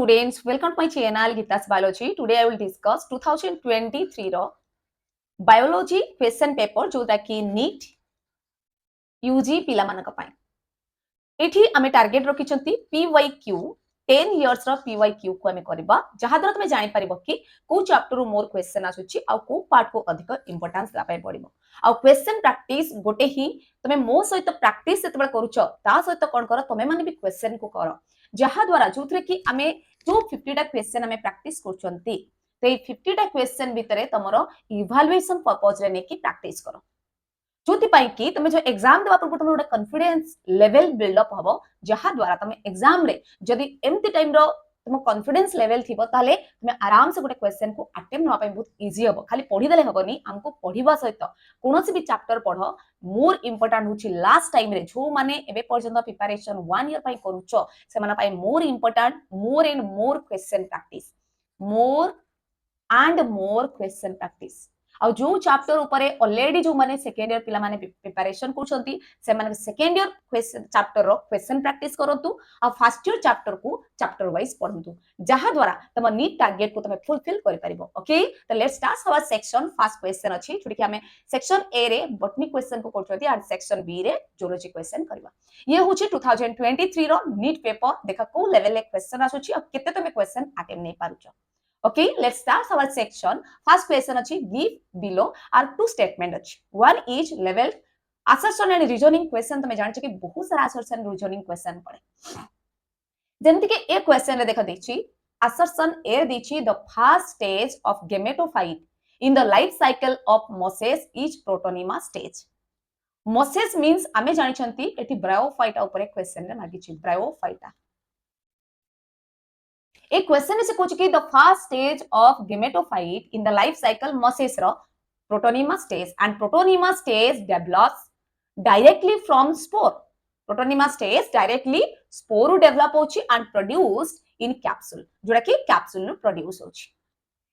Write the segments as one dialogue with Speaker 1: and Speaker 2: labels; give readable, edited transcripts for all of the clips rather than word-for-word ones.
Speaker 1: students, welcome to my channel gitasbiology. Today I will discuss 2023 row biology question paper जोटा कि NEET UG पिला मानक पाई। एठी आमे टार्गेट रखिचंती PYQ 10 years रो PYQ को आमे करबा जहा द्वारा तुमे जानि परिबो कि को चैप्टर रो मोर क्वेश्चन आसुची आ को पार्ट को अधिक इंपोर्टेंस ला पाई पड़िबो। आ क्वेश्चन प्रैक्टिस गोटे ही तुमे मो सहित प्रैक्टिस सेतबे करूछ ता सहित कोन कर तुमे माने भी क्वेश्चन को कर जहा द्वारा जोथरे कि आमे जो 50 टा क्वेश्चन आमे प्रैक्टिस करचंती ते 50 टा क्वेश्चन भितरे तमरो इवैल्यूएशन पर्पस रे नेकी प्रैक्टिस करो जोथि पाई कि तुमे जो एग्जाम देबा पूर्व तुमे कॉन्फिडेंस लेवल बिल्ड अप हबो जहा द्वारा तुमे एग्जाम रे जदी एम्ति टाइम रो तुम कॉन्फिडेंस लेवल थिबो ताले तुमे आराम से गोटे क्वेश्चन को अटेम्प्ट नवा पाई बहुत इजी हबो खाली पढी देले हबनी हमको पढिबा सहित कोनोसी भी चैप्टर पढो मोर इंपोर्टेंट होची लास्ट टाइम रे जो माने एबे पर्यंत प्रिपरेशन 1 ईयर पाई करूचो से माने पाई more important more and more question practice more and more question practice आ जो चैप्टर ऊपर ऑलरेडी जो माने सेकेंड ईयर पिला माने प्रिपरेशन करछंती से माने सेकेंड ईयर क्वेश्चन चैप्टर रो क्वेश्चन प्रैक्टिस करंतु आ फर्स्ट ईयर चैप्टर को चैप्टर वाइज पढंतु जहा द्वारा तम नीट टारगेट को तमे फुलफिल करि परिबो। ओके तो let's start our section. First question अछि जोटी कि हमें सेक्शन ए रे बॉटनी क्वेश्चन को करछंती और सेक्शन बी रे जूलॉजी क्वेश्चन करबा। ये होची 2023 रो नीट पेपर देखा को लेवल ले क्वेश्चन आसुची और केते तमे क्वेश्चन अटेम्प्ट नै पारुचो। Okay, let's start our section. First question achi give below are two statement achi. One is level assertion and reasoning question तमे जानि छ कि बहुत सारा assertion reasoning question पड़े जेमति कि ए क्वेश्चन रे देखा देछि assertion ए देछि the first stage of gametophyte in the life cycle of mosses is protonema stage. mosses means आमे जानि छंती एठी bryophyta ऊपर क्वेश्चन रे मागि छि bryophyta A question is कि the first stage of gametophyte in the life cycle mosses ro protonema stage and protonema stage develops directly from spore. protonema stage directly spore develop होची and produced in capsule जोड़ा कि capsule नु produce होची।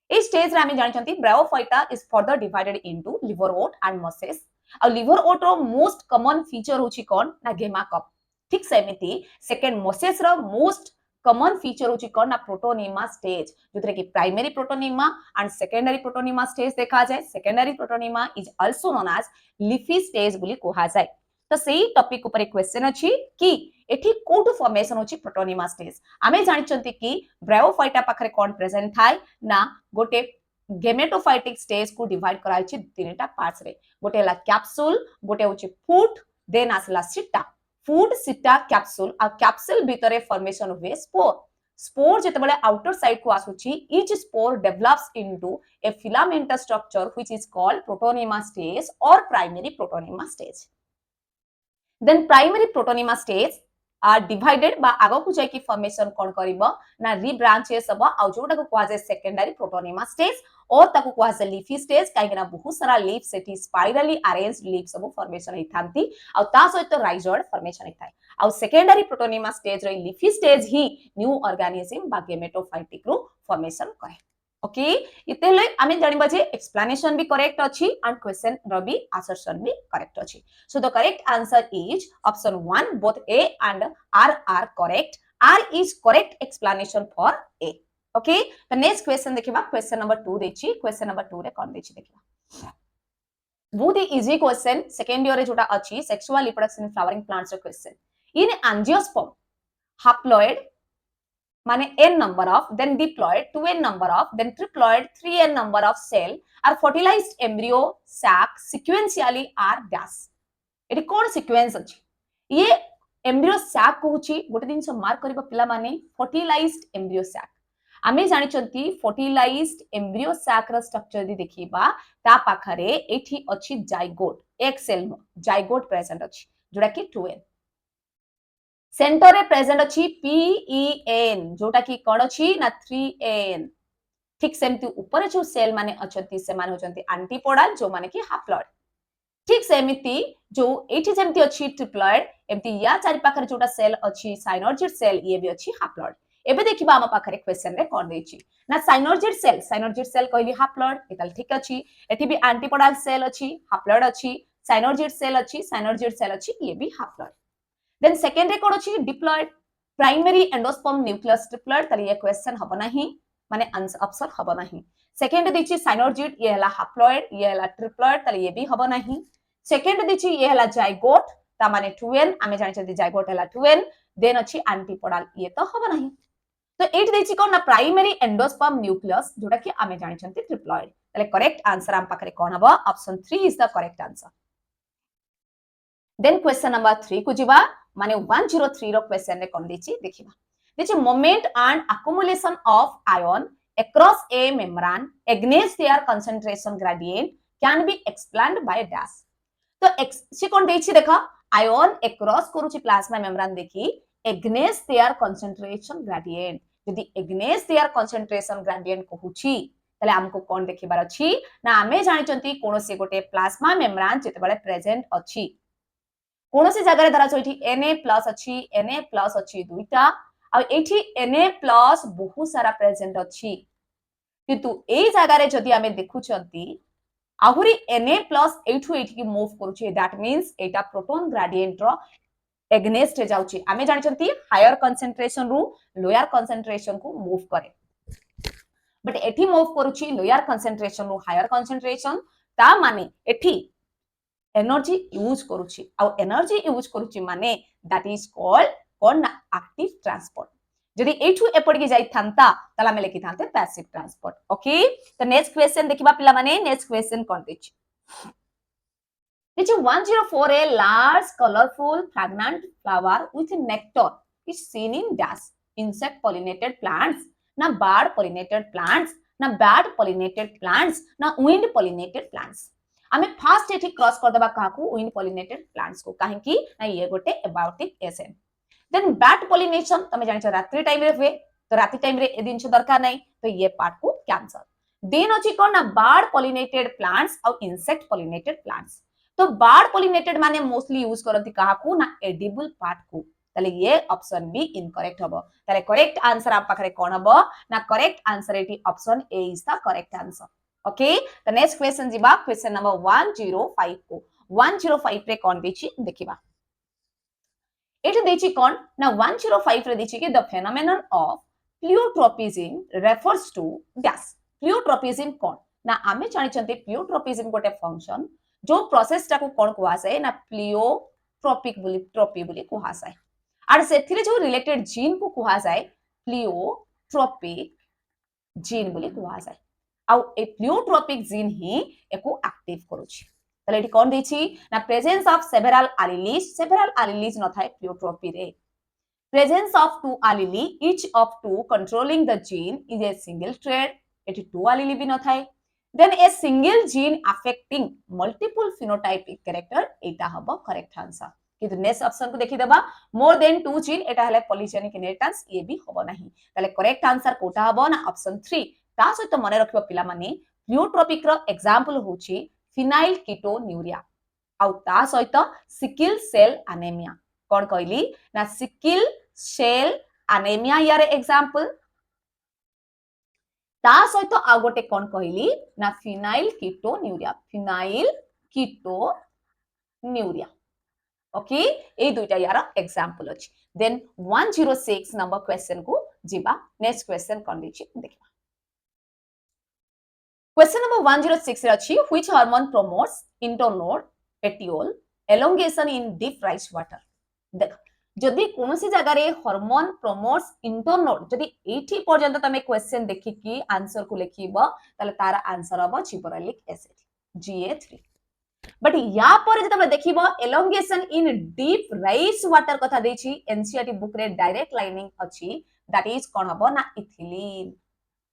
Speaker 1: इस stage रे हम जानि छंती bryophyta is further divided into liverwort and mosses और liverwort रो most common feature होची कोन ना गेमा कप ठीक सेमिति सेकंड mosses रो most common feature होची कोन ना प्रोटोनीमा स्टेज जोथरे कि primary protonema and secondary protonema stage देखा जाय। Secondary protonema is also known as leafy stage बोली कोहा जाय। तो सेही टॉपिक ऊपर एक क्वेश्चन अछि कि एठी कोड फॉर्मेशन होची प्रोटोनीमा स्टेज आमे जानि चंती कि ब्रायोफाइटा पाखरे कोन प्रेजेंट थाय ना गोटे गेमेटोफाइटिक स्टेज को डिवाइड कराल छि तीनटा पार्ट्स रे गोटे ला कैप्सूल गोटे होची फूट देन आसला सिटा फूड सिटा कैप्सूल आ कैप्सूल भितरे फॉर्मेशन हुए स्पोर स्पोर जेतेबेले आउटर साइड को आसुची each spore develops into a filamentous structure which is called protonema stage or primary protonema stage. Then primary protonema stage are divided बा आगो को जाय कि फॉर्मेशन कोन करिवो ना रीब्रांचेस हबो आ जोटा को क्वाज सेकेंडरी प्रोटोनीमा स्टेज और ताको क्वाज लीफी स्टेज काहे ना बहुत सारा लीफ सेठी स्पाइरली अरेंज्ड लीफ सब फॉर्मेशन हे थांती आ ता सहित राइजोइड फॉर्मेशन हे थाय आ सेकेंडरी प्रोटोनीमा स्टेज रे लीफी स्टेज ही न्यू ऑर्गेनिज्म बा गेमेटोफाइटिक रो फॉर्मेशन कहे। ओके इतेले आमे जानिबा जे एक्सप्लेनेशन भी करेक्ट अछि एंड क्वेश्चन रो भी असर्शन भी करेक्ट अछि। सो the correct answer is option 1 both A and R are correct. R is correct explanation for A. Okay, the next question देखिबा question number 2 देछि। Question number 2 रे कोन देछि देखिबा बहुत ही इजी क्वेश्चन सेकंड ईयर रे जोटा अछि sexual reproduction in flowering plants रो क्वेश्चन इन एंजियोस्पर्म haploid माने n number of then diploid 2n number of then triploid 3n number of cell are fertilized embryo sac sequentially are dash eighty cone sequence अछि ये embryo sac कहूची गोटे दिन से mark करबा पिला माने fertilized embryo sac आमे जानि चंती fertilized embryo sac रा स्ट्रक्चर दी देखिबा ता पाखरे एठी अछि जाइगोट एक सेल जाइगोट प्रेजेंट अछि जोटा कि 2n सेंटर रे प्रेजेंट अछि PEN जोटा कि कोन अछि ना 3n ठीक सेमति ऊपर जो सेल माने अछंती से माने होचंती एंटीपोडल जो माने कि हैप्लॉइड ठीक सेमिति जो एठी जेमति अछि ट्रिप्लॉइड एमति या चारि पाखरे जोटा सेल अछि साइनोर्जिड सेल ये भी अछि हैप्लॉइड। एबे देखिबा हम पाखरे क्वेश्चन रे कोन देछि ना साइनोर्जिड सेल कहली हैप्लॉइड एताल ठीक अछि एठी भी एंटीपोडल सेल अछि हैप्लॉइड अछि साइनोर्जिड सेल अछि ये भी हैप्लॉइड। देन सेकेंड रे कोन अछि diploid primary endosperm nucleus triplet ताले ये क्वेश्चन हबो नाही माने आंसर ऑप्शन हबो नाही सेकंड दिछि साइनोर्जिड ये हला हाप्लॉइड ये हला ट्रिप्लेट ताले ये भी हबो नाही सेकंड दिछि ये हला जाइगोट ता माने 2n आमे जानि छथि जाइगोट हला 2n देन अछि एंटीपोडाल ये तो हबो नाही तो एट देछि कोन ना प्राइमरी एंडोस्पर्म न्यूक्लियस जोटा कि आमे जानि छथि ट्रिप्लॉइड ताले करेक्ट आंसर आम पाखरे कोन हबो option 3 is the correct answer then question number 3 को जिबा माने 103 रो क्वेश्चन रे कोन दिछि देखिबा दिछि moment and accumulation of ion across a membrane against their concentration gradient can be explained by dash तो सी कोन देछि देखा आयन across करूछि प्लाज्मा मेम्ब्रेन देखि against their concentration gradient यदि against their concentration gradient कहूछि तले हमको कोन देखिबार अछि ना आमे जानि चंती कोनोसी गोटे प्लाज्मा मेम्ब्रेन जेते बळे प्रेजेंट अछि कोनोसी जगह धरा सोइठी Na+ अछि दुईटा आ एठी Na+ बहुत सारा प्रेजेंट अछि किंतु एई जगह रे जदि आमे देखु चंती आहुरी Na+ एठु एठी की move करूछि that means Etah proton gradient row against जाउछि आमे जानि चंती हायर कंसंट्रेशन रु लोअर कंसंट्रेशन को मूव करे बट एठी मूव करूछि लोअर कंसंट्रेशन रु हायर कंसंट्रेशन ता माने एठी एनर्जी यूज करूछि आ एनर्जी यूज करूछि माने that is called cone active transport जदि एठु एपड़ की जाई थांता तला में लिखि थांते पैसिव ट्रांसपोर्ट ओके तो नेक्स्ट क्वेश्चन देखिबा पिला माने नेक्स्ट क्वेश्चन कोन देछि Which 104 a large colorful fragrant flower with nectar is seen in dash insect pollinated plants na bird pollinated plants na bat pollinated plants na wind pollinated plants आमे fast एठी cross कर देबा काकू wind pollinated plants को काहे कि ना ये गोटे abiotic acid then bat pollination तमे जानि छ रात्रि टाइम रे हुए तो रात्रि टाइम रे ए दिन छ दरकार नै तो ये पार्ट को कैंसल देन अछि कोन ना बर्ड पॉलिनेटेड प्लांट्स और इंसेक्ट पॉलिनेटेड प्लांट्स तो बर्ड पॉलिनेटेड माने मोस्टली यूज करंती काकू ना एडिबल पार्ट को ताले ये ऑप्शन बी इनकरेक्ट हबो ताले करेक्ट आंसर आप पाखरे कोन हबो ना correct answer eighty option A is the correct answer okay the next question जिबा क्वेश्चन नंबर 105 को 105 रे कोन देछि देखिबा एठी देछि कोन ना 105 रे देछि कि the phenomenon of pleiotropism refers to dash pleiotropism कोन ना आमे जानि चंती प्लियोट्रोपिज्म गोटे फंक्शन जो प्रोसेस टा को कोन कुहा जाय ना प्लियोट्रोपिक बोली ट्रोपी बोली कुहा जाय आर सेथिरे जो रिलेटेड जीन को कुहा जाय प्लियोट्रोपिक जीन बोली कुहा जाय आउ ए प्लियोट्रोपिक जीन ही एको एक्टिव करूछि तले एठी कोन देछि ना प्रेजेंस ऑफ सेveral alleles न थाए प्लियोट्रोपी रे presence of two allele each of two controlling the gene is a single trait एठी टू allele भी न थाए then a single gene affecting multiple phenotypic character एटा हबो करेक्ट आंसर कि नेक्स्ट ऑप्शन को देखि देबा मोर देन टू जीन एटा हले पॉलीजेनिक इनहेरिटेंस ये भी हबो नाही तले करेक्ट आंसर कोटा हबो ना ऑप्शन 3 ता सहित मन रखिबो पिला माने प्लियोट्रोपिक रो एग्जांपल होची फिनाइल कीटोन्यूरिया आउ ता सहित सिकिल सेल एनीमिया कोन कहली ना सिकिल सेल एनीमिया यार एग्जांपल ता सहित आ गोटे कोन कहली ना फिनाइल कीटोन्यूरिया ओके ए दुइटा यार एग्जांपल अछि देन 106 नंबर क्वेश्चन को जिबा नेक्स्ट क्वेश्चन कोन दिछि देखिबा Question number 106 rachi which hormone promotes internode petiole elongation in deep rice water देख जदि कोनोसी जगह रे हार्मोन प्रोमोट्स इंटरनोड जदि एठी पर्यंत तमे क्वेश्चन देखि कि आंसर को लेखिबो तले तार आंसर हबो जिबरेलिक एसिड Ga3 बट या पर जे तमे देखिबो elongation in deep rice water कथा देछि एनसीईआरटी बुक रे डायरेक्ट लाइनिंग अछि दैट इज कोन हबो ना इथिलीन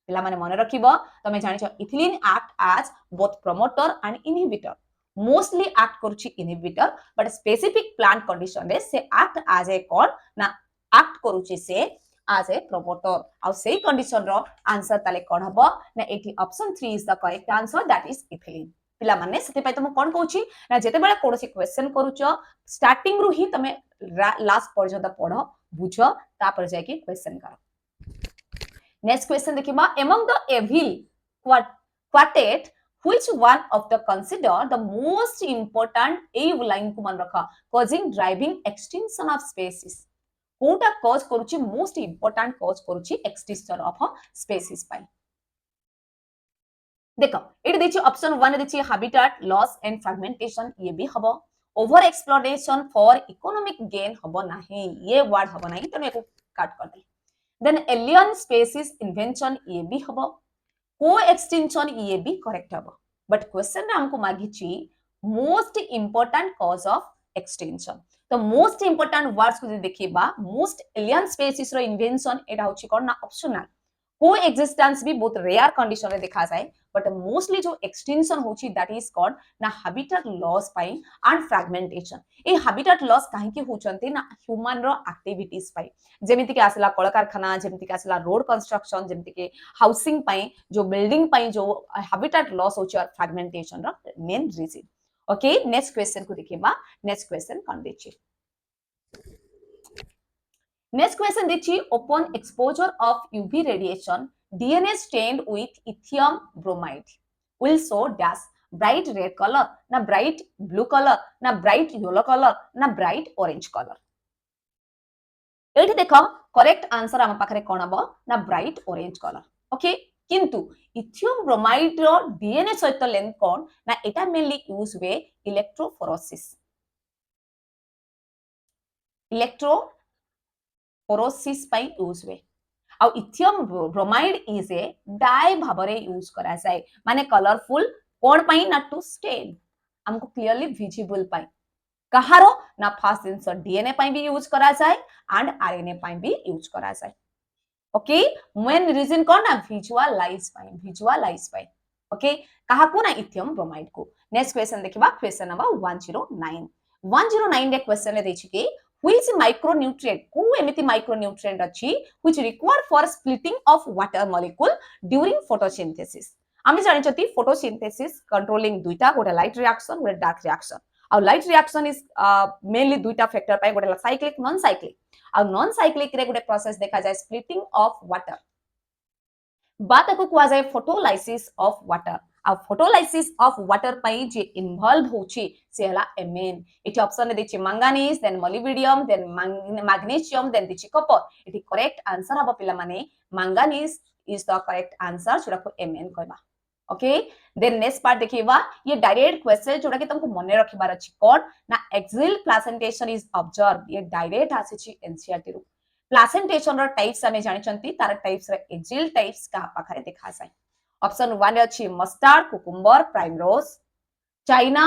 Speaker 1: पिला माने मन रखिबो तमे जानि छ ethylene act as both promoter and inhibitor mostly act करूछि inhibitor but specific plant condition रे से एक्ट एज ए कोन ना एक्ट करूछि से एज ए प्रमोटर आ सेही कंडीशन रो आंसर ताले कोन हबो ना eighty option 3 is the correct answer that is ethylene पिला माने सेते पय तम कोन कहूछि ना जेते बेले कोनोसी क्वेश्चन करूछ स्टार्टिंग रु ही तमे लास्ट पर्यंत पढो बुझो तापर जाय कि क्वेश्चन करो Next question देखिबा among the evil quartet which one of the consider the most important evil line को मन रखा causing driving extinction of species कोटा कॉज करूची मोस्ट इंपोर्टेंट कॉज करूची एक्सटिंक्शन ऑफ स्पीशीज पाई देखो एटी देखिए ऑप्शन 1 देखिए हैबिटेट लॉस एंड फ्रैगमेंटेशन ये भी हबो over exploitation for economic gain हबो नाही ये वर्ड हबो नाही तने को काट कर दे देन एलियन स्पीशीज इन्वेंशन ये भी हबो को एक्सटिंक्शन ये भी करेक्ट हबो बट क्वेश्चन रे हमको मागिची most important cause of extinction तो मोस्ट इंपोर्टेंट वर्ड्स को देखिबा मोस्ट एलियन स्पीशीज रो इन्वेंशन एटा होची कोन ना ऑप्शनल को एक्जिस्टेंस भी बहुत रेयर कंडीशन रे देखा जाए बट मोस्टली जो एक्सटिंक्शन होची दैट इज कॉल्ड ना habitat loss pi and fragmentation A habitat loss काहे की होचंती ना ह्यूमन रो एक्टिविटीज पाई जेमिति के आसला कल कारखाना जेमिति के आसला रोड कंस्ट्रक्शन जेमिति के हाउसिंग पाई जो बिल्डिंग पाई जो हैबिटेट लॉस होची और फ्रैगमेंटेशन रो main reason okay next question को देखिबा नेक्स्ट क्वेश्चन कौन देछि Next question देखिए upon exposure of UV radiation, DNA stained with lithium bromide will show dash bright red color, ना bright blue color, ना bright yellow color, ना bright orange color. एठी देखो करेक्ट आंसर हम पाखरे कोन हबो ना ब्राइट ऑरेंज कलर ओके किंतु इथियम ब्रोमाइड रो डीएनए सहित लेंथ कोन ना एटा मेनली यूज वे इलेक्ट्रोफोरेसिस इलेक्ट्रोफोरेसिस पाई यूज वे आ ethidium bromide is a dye भाबरे यूज करा जाय माने कलरफुल कोन पाई ना टू स्टेन हमको क्लियरली विजिबल पाई कहारो ना फास्ट जिंस डीएनए पाई भी यूज करा जाय एंड आरएनए पाई भी यूज करा जाय ओके मेन रीजन कोन ना विजुअलाइज पाई ओके कहा को ना इथियम ब्रोमाइड को नेक्स्ट क्वेश्चन देखिबा क्वेश्चन नंबर 109 109 रे क्वेश्चन रे देछि कि which micronutrient को एमिति micronutrient अछि which required for splitting of water molecule during photosynthesis आमे जानि छथि photosynthesis controlling दुइटा गोटे लाइट रिएक्शन गोटे डार्क रिएक्शन आ लाइट रिएक्शन इज मेनली दुइटा फैक्टर पाई गोटे साइक्लिक नॉन साइक्लिक रे गोटे प्रोसेस देखा जाय स्प्लिटिंग ऑफ वाटर बात को कुआ जाय फोटोलाइसिस ऑफ वाटर आ फोटोलाइसिस ऑफ वाटर पाई जे इन्वॉल्व होची से हला एमेन इति ऑप्शन ने देछि manganese then molybdenum then magnesium then देछि कॉपर इति करेक्ट आंसर हबो पिला माने manganese is the correct answer जोडा को एमएन कहबा ओके देन नेक्स्ट पार्ट देखिबा ये डायरेक्ट क्वेश्चन जोडा कि तुमको मने रखिबार अछि कोड ना एक्सियल प्लेसेंटेशन इज ऑब्जर्व ये डायरेक्ट आसीछि एनसीईआरटी रु प्लेसेंटेशन रो टाइप्स हमें जानि छंती तार टाइप्स रे एक्सियल टाइप्स का पाखरे देखा जाय ऑप्शन 1 अछि mustard cucumber China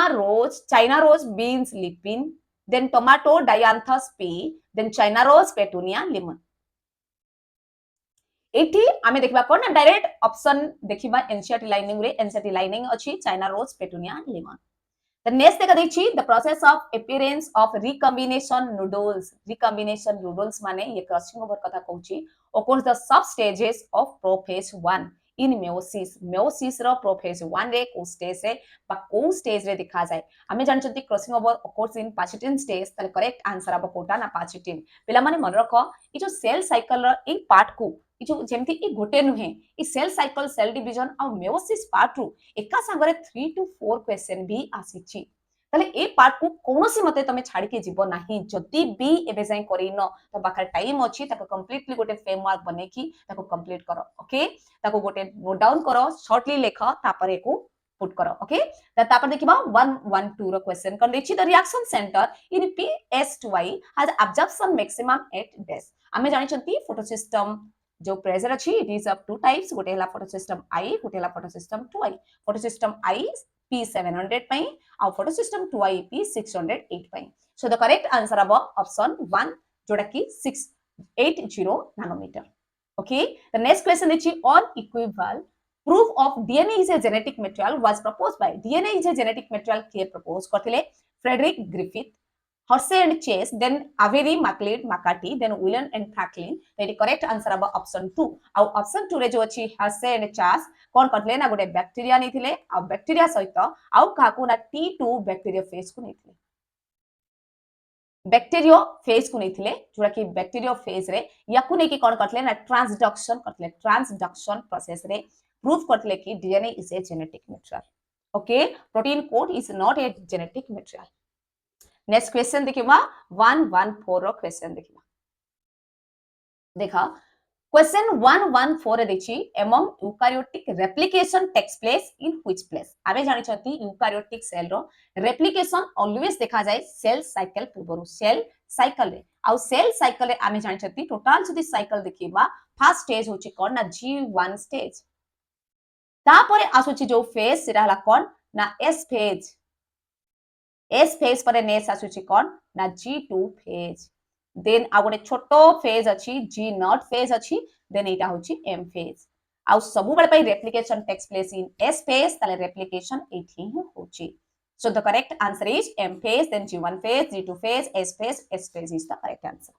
Speaker 1: rose beans lupin then tomato dianthus pea then China rose petunia lemon एठी आमे देखबा कोन ना डायरेक्ट ऑप्शन देखिबा एनसीईआरटी लाइनिंग अछि China rose petunia lemon the next देखा देखि the process of appearance of recombination nodules माने ये क्रॉसिंग ओवर कथा कहूची occurs the sub stages of prophase 1 in meiosis रो प्रोफेज 1 रे को स्टेज रे बा को स्टेज रे दिखा जाय हमें जान छथि क्रॉसिंग ओवर ओकोर्स इन पाचिटिन स्टेज तले करेक्ट आंसर अब कोटा ना पाचिटिन पिला माने मन रखो ई जो सेल साइकिल रो एक पार्ट को ई जो जेमति ई गोटे नुहे ई सेल साइकिल सेल डिवीजन आ मेयोसिस पार्ट रू एका संगरे 3 to 4 क्वेश्चन भी आसीची तले ए पार्ट को कोनोसी मते तमे छाडी के जीव नाही जति भी एबे जाय करिनो त बाखर टाइम अछि ताको कंप्लीटली गोटे फ्रेमवर्क बने की ताको कंप्लीट करो ओके ताको गोटे नोट डाउन करो शॉर्टली लेखो तापर एको पुट करो ओके तापर देखिबा 112 रो क्वेश्चन कन देछि the reaction centre in PS2i has absorption maximum at days हमें जानि छथि फोटोसिस्टम जो प्रेशर अछि it is of two types गोटे हला फोटोसिस्टम आई गोटे हला फोटोसिस्टम 2i फोटोसिस्टम आई P700 पाई और फोटोसिस्टम 2i P608 पाई सो द करेक्ट आंसर अब ऑप्शन 1 जोड़ा कि 680 nanometre okay the next question is on equivocal proof of DNA is a genetic material was proposed by DNA is a genetic material के propose करथिले Frederick Griffith Hershey and Chase then Avery McCarty then William and Franklin the correct answer अब option 2 आ option 2 रे जो अछि Hershey and chess कोन करथिले ना गोटे बैक्टीरिया नैथिले आ बैक्टीरिया सहित आ काकू ना T2 बैक्टीरिया फेज को नैथिले बैक्टीरियो फेज को नैथिले जोरा कि बैक्टीरियो फेज रे याकू नै कि कोन करथिले ना ट्रांसडक्शन प्रोसेस रे प्रूफ करथिले कि DNA is a genetic material okay protein code is not a genetic material next question देखिबा 114 रो क्वेश्चन देखिबा देखा क्वेश्चन 114 देखि among eukaryotic replication takes place in which place आबे जानि छथि eukaryotic cell रो replication always देखा जाय cell cycle पूर्वरु cell cycle रे आ cell cycle रे आमे जानि छथि टोटल जदि cycle देखिबा फर्स्ट स्टेज होछि कोन ना G1 स्टेज तापरे आसुछि जो फेज सेरा हला कोन ना S फेज S फेज परे नेक्स्ट आसुछि कोन ना G2 फेज देन आ गोटे छोटो फेज अछि G0 फेज अछि देन एटा होछि M फेज आ सब बेले पई replication takes place in S phase ताले रेप्लिकेशन एठी ही होछि so the correct answer is M phase then G1 phase G2 phase S phase is the correct answer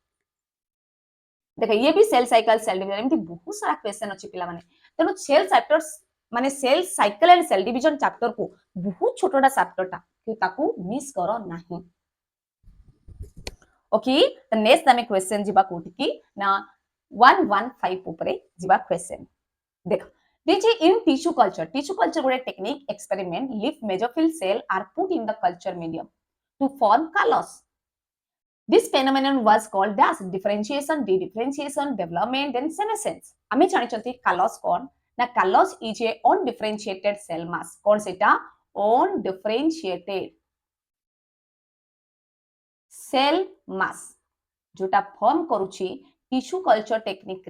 Speaker 1: देखो ये भी सेल साइकिल सेल डिवीजन एमती बहुत सारा क्वेश्चन अछि पिला माने तेनु सेल चैप्टर्स माने cell cycle and cell division chapter को बहुत छोटोटा चैप्टरटा कि ताकू मिस करो नाही ओके द नेक्स्ट आमे क्वेश्चन जिबा कोठी की ना 115 ऊपरे जिबा क्वेश्चन देखो देखिए इन टिश्यू कल्चर गोटे technique experiment leaf mesophyll cell are put in the culture medium to form callus This phenomenon was called dash differentiation, de-differentiation, development, and senescence. आमे जानि छथि कलस कोन ना कलस is a undifferentiated cell mass कोन सेटा undifferentiated cell mass जोटा form करूची tissue culture technique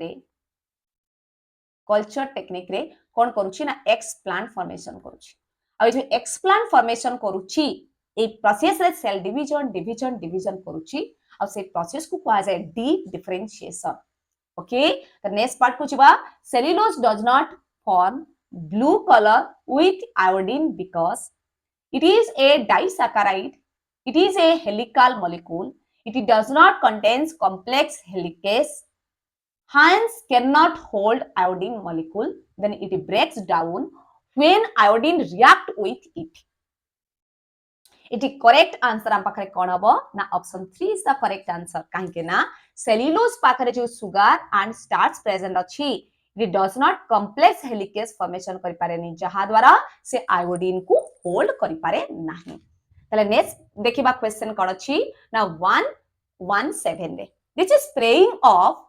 Speaker 1: रे कोन करूची ना एक्सप्लांट फॉर्मेशन करूची आ जे एक्सप्लांट फॉर्मेशन करूची ए प्रोसेस रे सेल डिवीजन करूची आ से प्रोसेस को कहा जाय D differentiation okay the next part को जिबा cellulose does not form blue colour with iodine because it is a disaccharide it is a helical molecule it does not contains complex helices hence cannot hold iodine molecule then it breaks down when iodine react with it इटी correct answer हम पाखरे कोन हबो ना option 3 is the correct answer काहे के ना cellulose पाखरे जो सुगर एंड स्टार्च प्रेजेंट अछि it does not complex helicase formation करि पारे नि जहा द्वारा से आयोडीन को होल्ड करि पारे नाही तले नेक्स्ट देखिबा क्वेश्चन कोन अछि ना 117 रे this is spraying of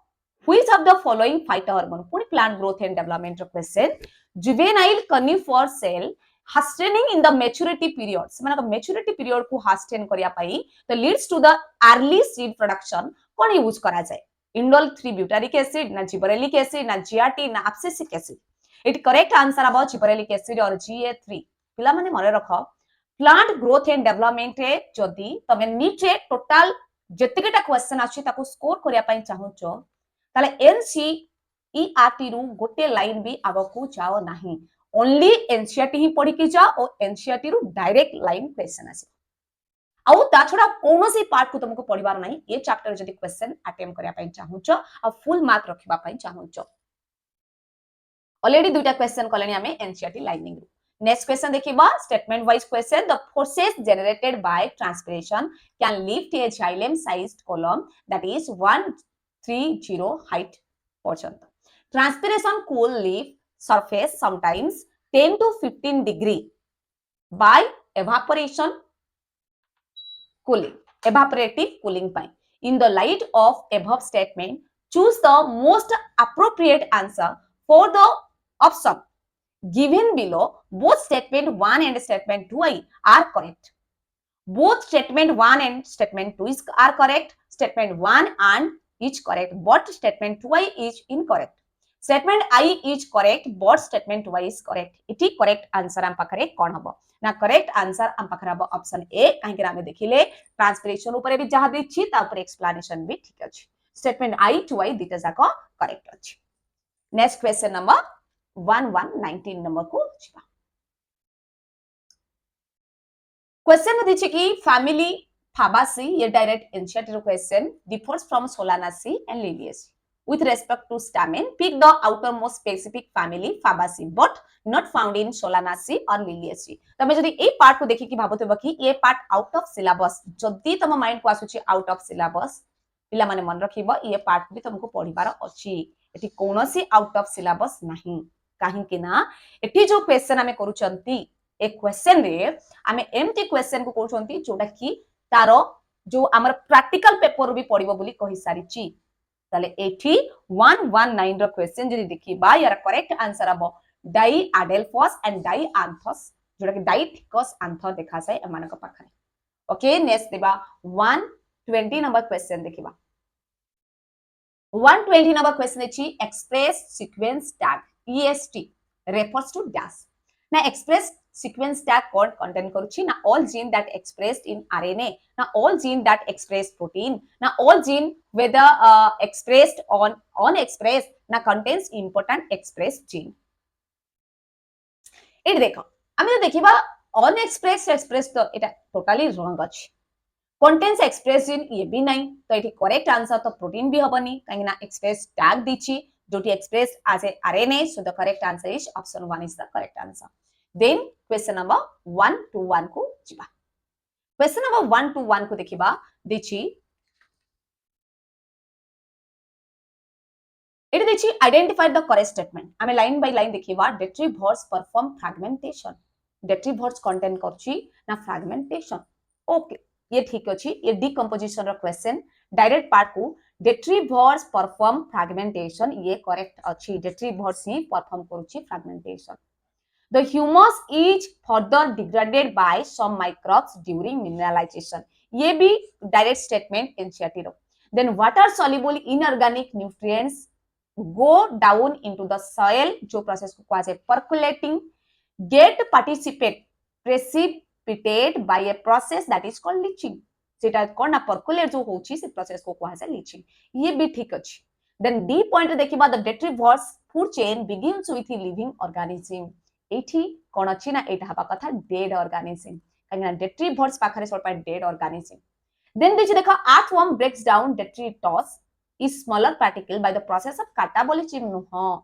Speaker 1: which of the following phyto hormone पुनी plant growth and development question juvenile conifer cell hastening in the maturity period सेमानक maturity period को hasten करिया पई तो leads to the early seed production cone use करा जाय indole 3 butyric acid ना gibberellic acid ना जीआरटी ना abscisic acid it correct answer अब जिबरेलिक एसिड और GA3 पिला माने मने रखो प्लांट ग्रोथ एंड डेवलपमेंट रे जदी तमे नीट रे टोटल जतिकेटा क्वेश्चन आछि ताको स्कोर करिया पई चाहूचो ताले एनसीईआरटी रु गोटे लाइन भी आगको जाओ नाही ओनली एनसीईआरटी ही पढ़ी कि जा और एनसीईआरटी रु डायरेक्ट लाइन क्वेश्चन आसे आउ ता छोडा कोनोसी पार्ट को तुमको पढिबार नाही ए चैप्टर जदी क्वेश्चन अटेम्प्ट करिया पई चाहूचो आ फुल मार्क रखिबा पई चाहूचो ऑलरेडी दुटा क्वेश्चन कलेनी हमें एनसीईआरटी लाइनिंग रु नेक्स्ट क्वेश्चन देखिबा statement wise question the forces generated by transpiration can lift A xylem sized column that is 130 height पर्यंत transpiration cool lift surface sometimes 10 to 15 degree by evaporation cooling evaporative cooling by in the light of above statement choose the most appropriate answer for the option given below both statement 1 and statement 2 are correct both statement 1 and statement 2 are correct statement 1 and is correct but statement 2 is incorrect statement I is correct but statement y is correct इटी correct answer हम पाखरे कोन हबो ना correct answer हम पाखरे हबो option A काहे कि हम देखिले ट्रांसपिरेशन ऊपर भी जहा देछि ता ऊपर एक्सप्लेनेशन भी ठीक अछि statement I to I दिटा जाको correct अछि नेक्स्ट क्वेश्चन नंबर 1119 नंबर को छिबा क्वेश्चन में दिछि कि फैमिली Fabaceae ये direct NCERT question differs from Solanaceae and Liliaceae with respect to stamen pick the outermost specific family Fabaceae but not found in Solanaceae or Liliaceae तमे जदी ए part को देखि कि भाबोते बकी ए पार्ट आउट ऑफ सिलेबस जदी तम mind को आसुची आउट ऑफ सिलेबस पिला माने मन रखिबो ए पार्ट भी तुमको पढिबार अछि एठी कोनोसी आउट ऑफ सिलेबस नाही काहे कि ना एठी जो क्वेश्चन हमें करूचंती ए क्वेश्चन रे हमें एमटी क्वेश्चन को करूचंती जोटा कि तारो जो हमर प्रैक्टिकल पेपर भी पढिबो बोली कहि सारिची ताले एठी 119 रो क्वेश्चन जदी देखिबा यार करेक्ट आंसर हबो डाई आडेल्फस एंड डाई आंथस जोटा कि डाइथिकस आंथर देखा जाय एमानक पाखरे ओके नेक्स्ट देबा 120 नंबर क्वेश्चन देखिबा 120 number question is express sequence tag EST refers to dash. Now express sequence tag code contain karuchi na all gene that expressed in RNA, na all gene that express protein, na all gene whether expressed on unexpressed na contains important expressed gene. এটা দেখো আমি তো দেখিবা unexpressed expressed তো এটা totally wrong আছে contains express in ये भी नहीं तो ये करेक्ट आंसर तो प्रोटीन भी हबनी कहीं ना एक्सप्रेस टैग दीची जोटी express as a RNA so the correct answer is option 1 is the correct answer then question number 121 को जिबा क्वेश्चन नंबर 121 को देखिबा दीची इट दीची आइडेंटिफाई द करेक्ट स्टेटमेंट हमें लाइन बाय लाइन देखिबा detritivores perform fragmentation detritivores contain करची ना फ्रैगमेंटेशन ओके ये ठीक अछि ये डिकम्पोजिशन रो क्वेश्चन डायरेक्ट पार्ट को डेट्रीवर्स परफॉर्म फ्रैगमेंटेशन ये करेक्ट अछि डेट्रीवर्स ही परफॉर्म करूची fragmentation the humus is further degraded by some microbes during mineralisation ये भी डायरेक्ट स्टेटमेंट एनसीईआरटी रो then water soluble inorganic nutrients go down into the soil जो process को कहा जाए percolating get precipitate by a process that is called leaching सेटा कोन ना percolate जो होची से प्रोसेस को कहा जाए leaching ये भी ठीक अछि then D point देखिबा the detritivores food chain begins with living organism एठी कोन अछि ना एटा हबा कथा dead organism काहेना detrivores पाखरे सोल्पा dead organism then देखा earthworm breaks down detritus is smaller particle by the process of catabolism नुह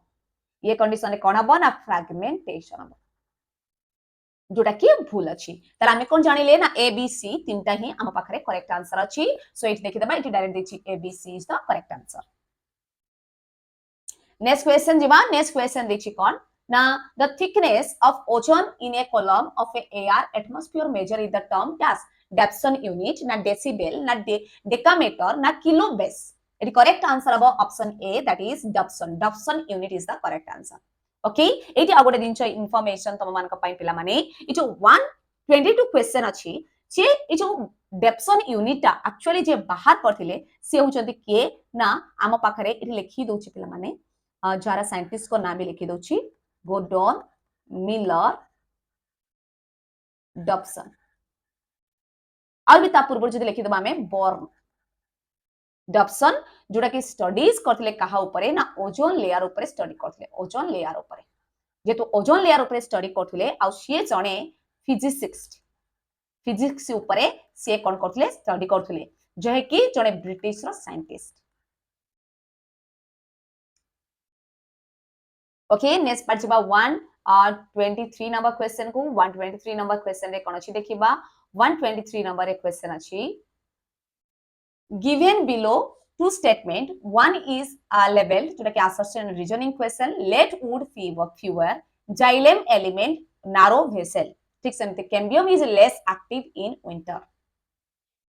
Speaker 1: ये कंडीशन रे कोन हबो ना फ्रैगमेंटेशन हबो जोटा कि भूल अछि तार आमे कोन जानिले ना ए बी सी तीनटा ही हम पाखरे करेक्ट आंसर अछि सो इट देखि दबा इट डायरेक्ट देछि A B C is the correct answer next question जिबा नेक्स्ट क्वेश्चन देछि कोन ना the thickness of ozone in a column of a air atmosphere measure in the term dash Dobson unit ना decibel ना decametre ना kilobase the correct answer about option A that is Dobson unit is the correct answer okay एटी आगोटे दिनछ information तम मान का पाई पिला माने इ जो 122 क्वेश्चन अछि जे इ जो डेप्सन यूनिट एक्चुअली जे बाहर करथिले से होचंती के ना आम पाखरे इति लिखि दोछि पिला माने जारा साइंटिस्ट को नाम भी लिखि दोछि गोर्डन मिलर डॉब्सन और भी ता पूर्व जदि लिखि दबा में बॉर्न डॉब्सन जोटा कि स्टडीज करथिले कहा ऊपर ना ओजोन लेयर ऊपर स्टडी करथिले ओजोन लेयर ऊपर जेतु ओजोन लेयर ऊपर स्टडी करथिले आ से जणे फिजिक्स ऊपर से कोन करथिले स्टडी करथिले जे कि जणे ब्रिटिश रो साइंटिस्ट ओके नेक्स्ट पार्ट जिबा 123 नंबर क्वेश्चन को 123 नंबर क्वेश्चन रे कोन अछि देखिबा 123 नंबर रे क्वेश्चन अछि given below two statement one is labeled जोटा कि assertion reasoning question let wood fewer xylem element narrow vessel ठीक सेमते cambium is less active in winter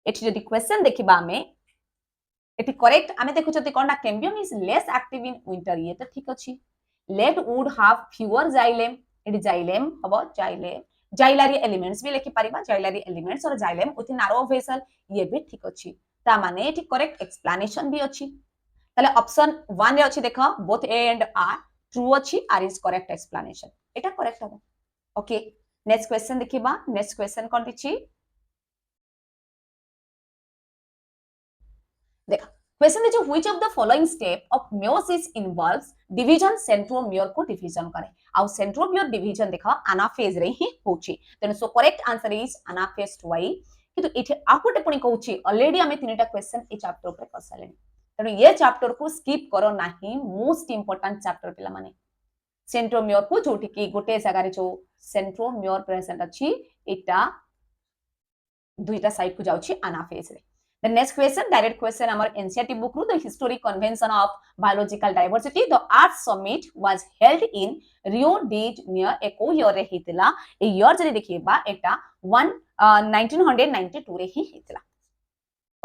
Speaker 1: एठी जदी क्वेश्चन देखिबा हमें एठी करेक्ट आमे देखु जदी कोन ना cambium is less active in winter ये तो ठीक अछि let wood have fewer xylem एठी xylem हबो xylary elements भी लिखि परिबा xylary elements और xylem उति narrow vessel ये भी ठीक अछि ता माने एठी करेक्ट एक्सप्लेनेशन भी अछि ताले ऑप्शन 1 रे अछि देखो both A and R true अछि आर इज करेक्ट एक्सप्लेनेशन एटा करेक्ट हो ओके नेक्स्ट क्वेश्चन देखिबा नेक्स्ट क्वेश्चन कोन दिछि देखा क्वेश्चन दिछि which of the following step of meiosis involves division centromere को डिवीजन करे आ सेंट्रोमियर डिवीजन देखा एनाफेज रे ही होछि तेन so correct answer is anaphase वाई किंतु एठी आकोटे पुनी कहूची ऑलरेडी हमें तीनटा क्वेश्चन ए चैप्टर ऊपर करसलेनी तनो ये चैप्टर को स्किप करो नाही मोस्ट इंपोर्टेंट चैप्टर पिला माने सेंट्रोमियर को जोटी की गोटे जगह रे जो सेंट्रोमियर प्रेजेंट अछि एटा दुईटा साइड को जाउची एनाफेज रे the next question direct question हमर एनसीईआरटी बुक रु the historic convention of biological diversity the earth summit was held in Rio de Janeiro echo year रे हितला ए ईयर जदी देखिबा एटा 1992 रे ही हितला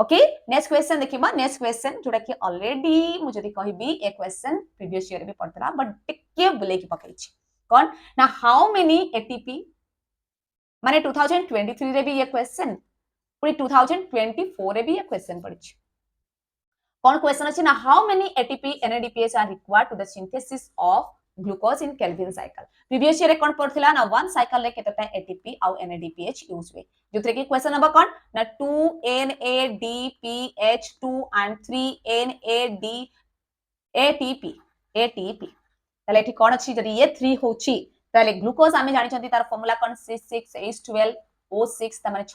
Speaker 1: ओके नेक्स्ट क्वेश्चन देखिबा नेक्स्ट क्वेश्चन जोटा कि already मु जदी कहबी ए क्वेश्चन प्रीवियस ईयर भी पढ़तला बट टिके बुले की पकैछि कोन ना हाउ मेनी एटीपी माने 2023 रे भी ये क्वेश्चन पूरी 2024 रे भी ये क्वेश्चन पड़छि कोन क्वेश्चन अछि ना how many ATP NADPH are required to the synthesis of glucose in Calvin cycle previous year कोन पड़थिला ना वन साइकिल रे केतटा एटीपी आ एनएडीपीएच यूज हुए जोथरे कि क्वेश्चन नंबर कोन ना 2NADPH2 एंड 3NAD ATP ताले एठी कोन अछि जदी ये 3 होछि ताले ग्लूकोज आमे जानि छथि तार फार्मूला कोन C6H12O6 त माने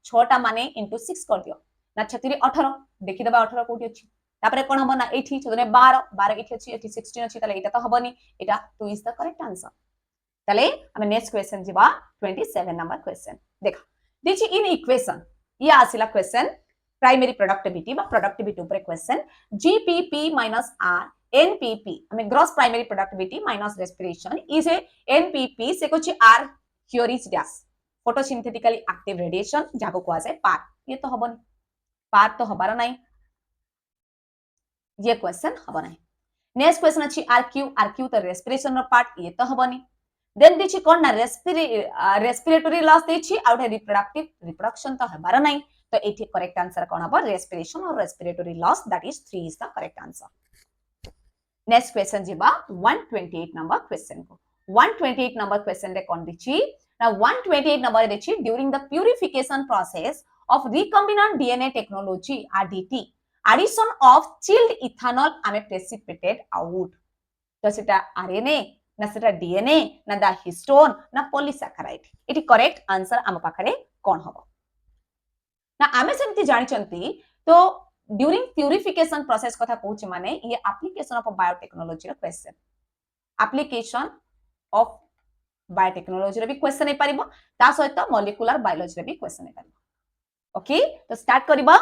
Speaker 1: 6टा माने इनटू 6 कर दियो ना 6 18 देखि दबा 18 कोठी अछि तापरे कोन हबो ना एठी 12 एठी अछि एठी 16 अछि ताले एटा त हबनी एटा 2 इज द करेक्ट आंसर ताले हमें नेक्स्ट क्वेश्चन जिबा 27 नंबर क्वेश्चन देखा दिछि इन इक्वेशन ये आसिला क्वेश्चन प्राइमरी प्रोडक्टिविटी बा प्रोडक्टिविटी ऊपर question GPP minus R NPP हमें gross primary productivity minus respiration is a NPP से कुछ R here is dash photosynthetically active radiation जाको को आसे पार ये तो हबनी पार तो हबार नाही ये क्वेश्चन हबो नाही नेक्स्ट क्वेश्चन अछि आरक्यू तो रेस्पिरेशन रो पार्ट ये तो हबनी देन दिछि कोन ना रेस्पिरेटरी लॉस दिछि आउट रिप्रोडक्शन तो हबार नाही तो एठी करेक्ट आंसर कोन हबो रेस्पिरेशन और respiratory loss that is 3 is the correct answer next question जिबा 128 नंबर क्वेश्चन को 128 नंबर क्वेश्चन रे कोन दिछि ना 128 नंबर दिछि during the purification process of recombinant DNA technology RDT addition of chilled ethanol ame precipitate out तो सेटा RNA ना सेटा DNA ना दा हिस्टोन ना पॉलीसैकेराइड इटी करेक्ट आंसर आम पाखरे कोन हबो ना आमे सेमति जानि चंती तो ड्यूरिंग प्यूरिफिकेशन प्रोसेस कथा कहूची माने ये एप्लीकेशन ऑफ बायोटेक्नोलॉजी रो क्वेश्चन एप्लीकेशन ऑफ बायोटेक्नोलॉजी रो भी क्वेश्चन हे परिबो ता सहित मॉलिक्यूलर बायोलॉजी रो भी क्वेश्चन हे परिबो ओके तो स्टार्ट करिबा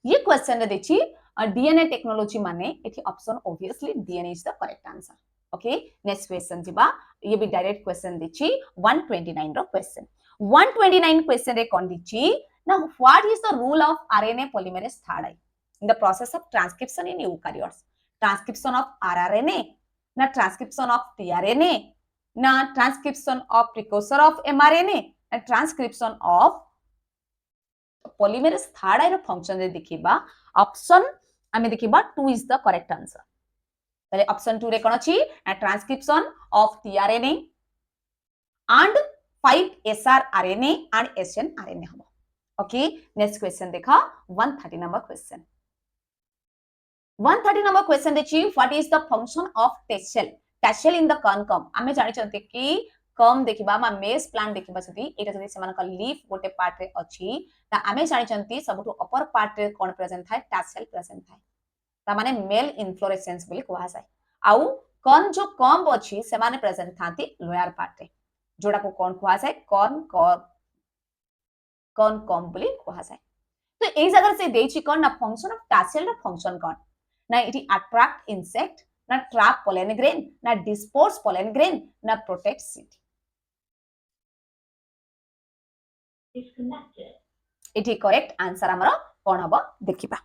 Speaker 1: ये क्वेश्चन रे देखि डीएनए टेक्नोलॉजी माने एठी option obviously DNA is the correct answer okay next question जिबा ये भी डायरेक्ट क्वेश्चन दिछि 129 रो क्वेश्चन 129 क्वेश्चन रे कोन दिछि ना what is the rule of RNA polymerase third I in the process of transcription in eukaryotes transcription of rRNA ना transcription of tRNA ना transcription of प्रिकोसर of mRNA ना transcription of polymerase third I रो function रे देखिबा option आमे देखिबा 2 is the correct answer तले option 2 रे कोन अछि transcription of tRNA and 5 S rRNA and snRNA हबो ओके नेक्स्ट क्वेश्चन देखा 130 नंबर क्वेश्चन 130 नंबर क्वेश्चन देखि what is the function of tassel in the corncob आमे जानि चंते कि कम देखिबा मा मेस प्लांट देखिबा छथि एटा जदि सेमान का लीफ गोटे पार्ट रे अछि ता आमे जानि चंती सबटु अपर पार्ट रे कोन प्रेजेंट थाय टेसेल प्रेजेंट थाय ता माने मेल इन्फ्लोरेसेंस बोली कोहा जाय आउ कौन जो कम अछि से माने प्रेजेंट थांती लोअर पार्ट रे जोडा को कोन कोहा जाय कौन कम बोली कोहा जाय तो ए जगह से देछि कोन ना फंक्शन ऑफ टेसेल रो फंक्शन कोन ना इट अट्रैक्ट इंसेक्ट ना ट्रैप पोलन ग्रेन ना डिस्पर्स पोलन ग्रेन ना protect seed it correct answer हमर कोन हबो देखिबा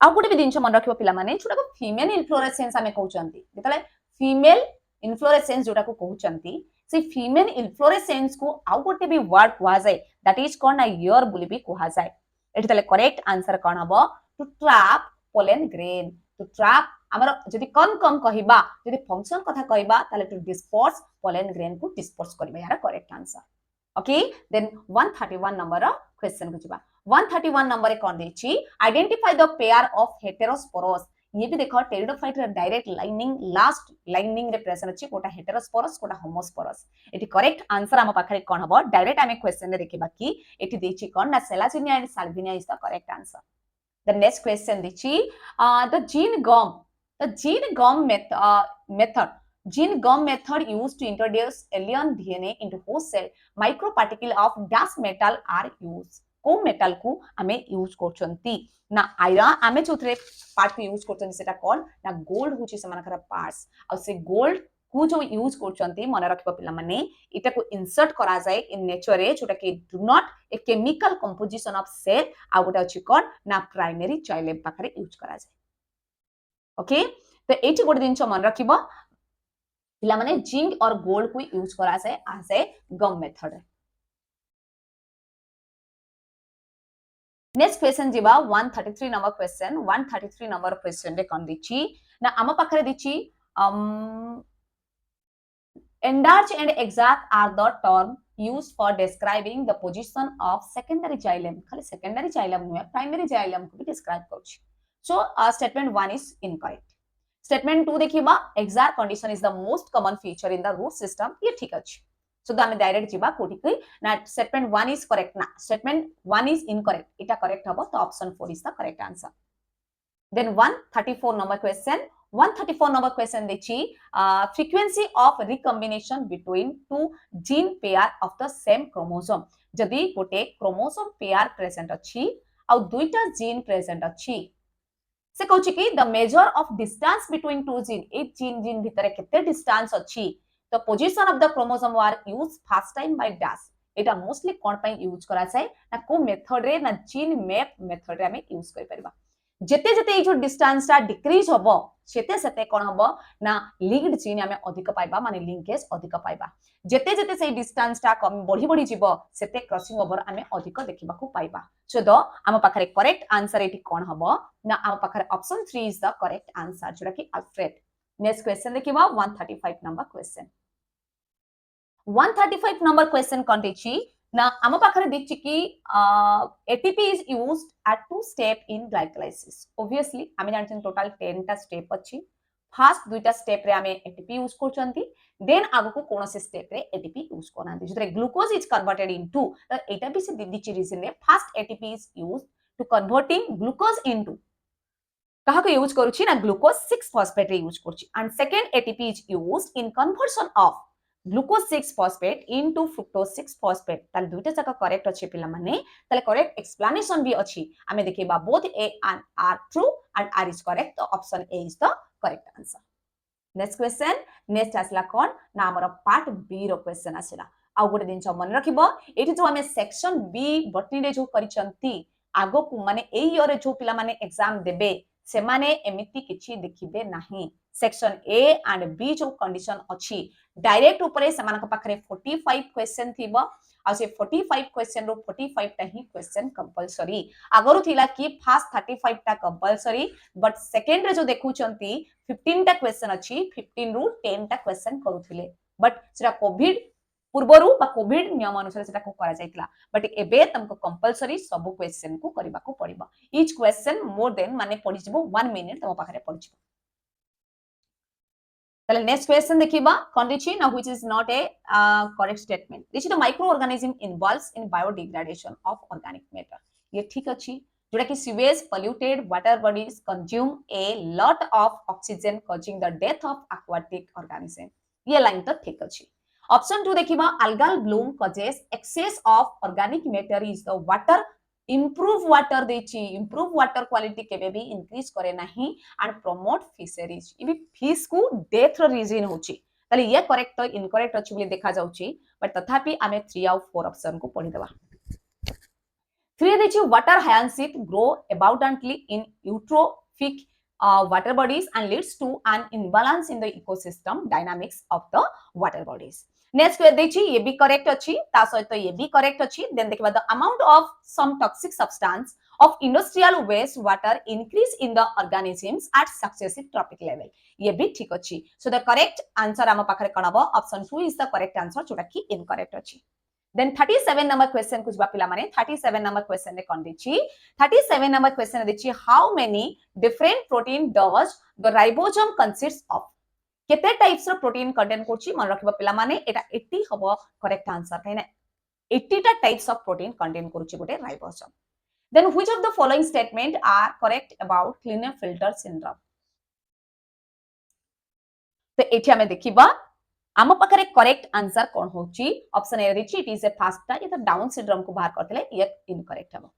Speaker 1: आ गोटे भी दिनछ मन रखिबो पिला माने छोटा को फीमेल इन्फ्लोरेसेंस हमें कहउचंती जेतले फीमेल इन्फ्लोरेसेंस जोटा को कहउचंती से फीमेल इन्फ्लोरेसेंस को आ गोटे भी वर्ड कोहा जाय दैट इज कोन ना ईयर बोली भी कोहा जाय एठी तले करेक्ट आंसर कोन हबो to trap pollen grain to trap हमर जदि कम कहिबा जदि फंक्शन कथा कहिबा ताले टू डिस्पर्स पोलन ग्रेन को डिस्पर्स करबा यार correct answer okay then 131 number question को जिबा 131 नंबर रे कोन देछि identify the pair of heterosporous ये भी देखो टेरिडोफाइट रे डायरेक्ट लाइनिंग लास्ट लाइनिंग रे प्रेजेंट अछि कोटा हेटेरोस्पोरस कोटा होमोस्पोरस एटी करेक्ट आंसर हम पाखरे कोन हबो डायरेक्ट हमें क्वेश्चन रे देखिबा कि एटी देछि कोन ना selaginella and salvinia is the correct answer the next question देछि the gene gun method used to introduce alien DNA into host cell microparticle of dash metal are used को metal को हमें यूज करचंती ना iron हमें चौथे part को use करचंती सेटा कोन ना गोल्ड होची समानकर पार्ट्स और से गोल्ड को जो यूज करचंती मन रखिबो पिला माने इटा को इंसर्ट करा जाए इन नेचर रे जोटा कि do not a chemical composition of cell आ गोटा अछि कोन ना प्राइमरी जाइलेम पाखरे यूज करा जाए ओके तो एठी गोटे दिन मन रखिबो पिला माने जिंक और गोल्ड को यूज करा जाए as a gum method next question जीवा 133 नंबर क्वेश्चन 133 नंबर क्वेश्चन रे कोन दिछि ना आम पाखरे दिछि enlarged and exact are the term used for describing the position of secondary xylem खाली secondary xylem नुहे primary xylem को भी describe करूछि so statement 1 is incorrect statement 2 देखिबा exact condition is the most common feature in the root system ये ठीक अछि so आमे direct जीवा कोठी कि ना statement 1 is correct ना statement 1 is incorrect इटा correct हबो तो option 4 is the correct answer then 134 number question 134 number question देखि frequency of recombination between two gene pair of the same chromosome जदि गोटे क्रोमोसोम पेयर प्रेजेंट अछि आ दुईटा gene present अछि से कहउछि कि the measure of distance between two gene A gene भितरे केते डिस्टेंस अछि तो position of the chromosome were use first time by dash Etah mostly कोन पय यूज करा जाय ना को मेथड रे ना जीन मैप मेथड रे हमें यूज कर परबा जेते जेते जो डिस्टेंस टा डिक्रीज होबो सेते सेते कोन होबो ना लीड जीन हमें अधिक पाइबा माने लिंकेज अधिक पाइबा जेते जेते से डिस्टेंस टा कम बढ़ी बढ़ी जीवो सेते क्रॉसिंग ओवर हमें अधिक देखिबा को पाइबा सो द हम पाखरे करेक्ट आंसर एटी कोन होबो ना हम पाखरे option 3 is the correct answer जोटा कि अल्फ्रेड नेक्स्ट क्वेश्चन देखिबा 135 नंबर क्वेश्चन 135 number question कंटिची ना आम पाखरे दिछि कि ATP is used at two step in glycolysis obviously आमे जानछन टोटल 10 टा स्टेप अछि फर्स्ट दुईटा स्टेप रे आमे एटीपी यूज करछंती देन आगु को कोनोसे स्टेप रे एटीपी यूज करनांती जतरे ग्लूकोज इज कन्वर्टेड इनटू त एटा भी से दिछि रीजन रे first ATP is used to converting glucose into कहा को यूज करूछि ना ग्लूकोज 6 फॉस्फेट रे यूज करछि and second ATP is used in conversion of glucose 6 phosphate into fructose 6 phosphate ताले दुईटा जाका करेक्ट अछि पिला माने ताले करेक्ट एक्सप्लेनेशन भी अछि आमे देखिबा both A and R true and R is correct तो option A is the correct answer next question next आसला कोन ना हमर पार्ट बी रो क्वेश्चन आसला आ गोटे दिन मन रखिबो एठी जो हमें सेक्शन बी बटनी रे जो करिसंती आगो को माने ए इयर रे जो पिला माने एग्जाम देबे से माने एमिति किछि देखिबे नाही सेक्शन ए एंड बी जो कंडीशन अछि डायरेक्ट ऊपर से मानक पाखरे 45 क्वेश्चन थिबो आ से 45 क्वेश्चन रो 45 टा ही क्वेश्चन कंपलसरी आगरो थिला कि फर्स्ट 35 टा कंपलसरी बट सेकंड रे जो देखुचंती 15 टा क्वेश्चन अछि 15 रो 10 टा क्वेश्चन करूथिले बट सेटा कोविड पूर्वरु बा कोविड नियम अनुसार सेटा को करा जायतला बट एबे तमको कंपलसरी सब क्वेश्चन को करबा को पड़िबो ईच क्वेश्चन मोर देन माने पड़ी जिवो 1 मिनिट तम पाखरे पड़ी जिवो ताले नेक्स्ट क्वेश्चन देखिबा कंडीशन ना which is not A correct statement this is the micro organism involves in biodegradation of organic matter ये ठीक अछि जोटा कि sewage polluted water bodies consume a lot of oxygen causing the death of aquatic organism ये line तो ठीक अछि option 2 देखिबा algal bloom causes excess of organic matter is the water improve water देछि improve water quality केबे भी increase करे नाही एंड प्रमोट फिशरीज इबी फिश को डेथ रो रीजन होछि ताले ये करेक्ट तो इनकरेक्ट अछि बोली देखा जाउछि बट तथापि आमे 3 आउट 4 ऑप्शन को पढि देबा 3 देछि water hyacinth grow abundantly in eutrophic water bodies and leads to an imbalance in the ecosystem dynamics of the water bodies next देखि ये भी करेक्ट अछि ता सहित ये भी करेक्ट अछि देन देखबा the amount of some toxic substance of industrial waste water increase in the organisms at successive trophic level ये भी ठीक अछि सो द करेक्ट आंसर हम पाखरे कनबो option 2 is the correct answer जोटा कि इनकरेक्ट अछि देन 37 नंबर क्वेश्चन कुछ बा पिला माने 37 नंबर क्वेश्चन रे कोन दिछि 37 नंबर क्वेश्चन दिछि how many different protein does the ribosome consist of केते टाइप्स रो प्रोटीन कंटेन करछि मन रखबा पिला माने एटा 80 हबो करेक्ट आंसर काइना 80 टा टाइप्स ऑफ प्रोटीन कंटेन करछि गोटे ribosome then which of the following statement are correct about Klinefelter syndrome तो एठी हमें देखिबा आम पाखरे करेक्ट आंसर कोन होछि ऑप्शन ए दिछि इट इज ए फास्ट टा ये तो डाउन सिंड्रोम को बाहर करथले ये इनकरेक्ट हबो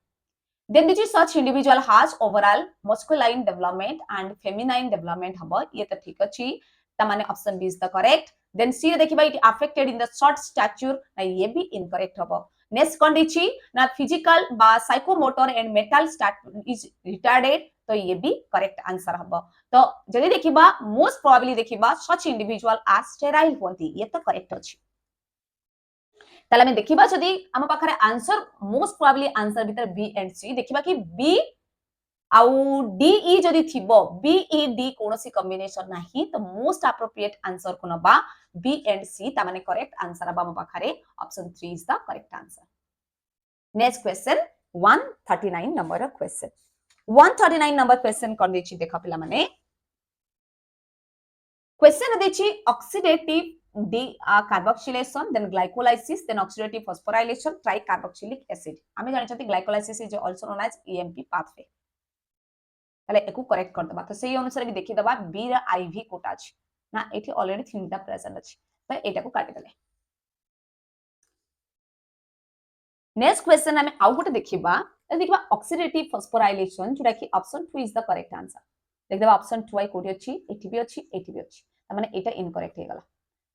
Speaker 1: देन दिछि such individual has overall masculine development and feminine development हबो ये तो ठीक अछि ता माने option B is the correct then C रे देखिबा it affected in the short stature ना ये भी इनकरेक्ट हबो नेक्स्ट कोन दिछि ना फिजिकल बा psychomotor and mental state is retarded तो ये भी करेक्ट आंसर हबो तो जदि देखिबा मोस्ट प्रोबेबली देखिबा सच इंडिविजुअल आर स्टेराइल होंती ये तो करेक्ट अछि ताले हम देखिबा जदि हम पाखरे आंसर मोस्ट प्रोबेबली आंसर भीतर बी एंड सी देखिबा कि बी आउ डी ई जदि थिबो बी ई डी कोनोसी कॉम्बिनेशन नाही तो मोस्ट एप्रोप्रिएट आंसर को नबा बी एंड सी ता माने करेक्ट आंसर बा हम पाखरे option 3 is the correct answer next question 139 number question 139 number question कर देछि देखा पिला माने क्वेश्चन देछि oxidative carboxylation then glycolysis then oxidative phosphorylation tricarboxylic acid आमे जानि छथि glycolysis is also known as EMP pathway ताले एकु करेक्ट कर दबा तो सेही अनुसार भी देखि दबा बी रा आईवी कोटा अछि ना एठी ऑलरेडी थिनटा प्रेजेंट अछि तो एटा को काटि देले नेक्स्ट क्वेश्चन हमें आउ गोटे देखिबा देखिबा ऑक्सीडेटिव फॉस्फोराइलेशन जोटा कि option 2 is the correct answer देखिबा ऑप्शन 2 आई कोडी अछि एठी भी अछि त माने एटा इनकरेक्ट हे गला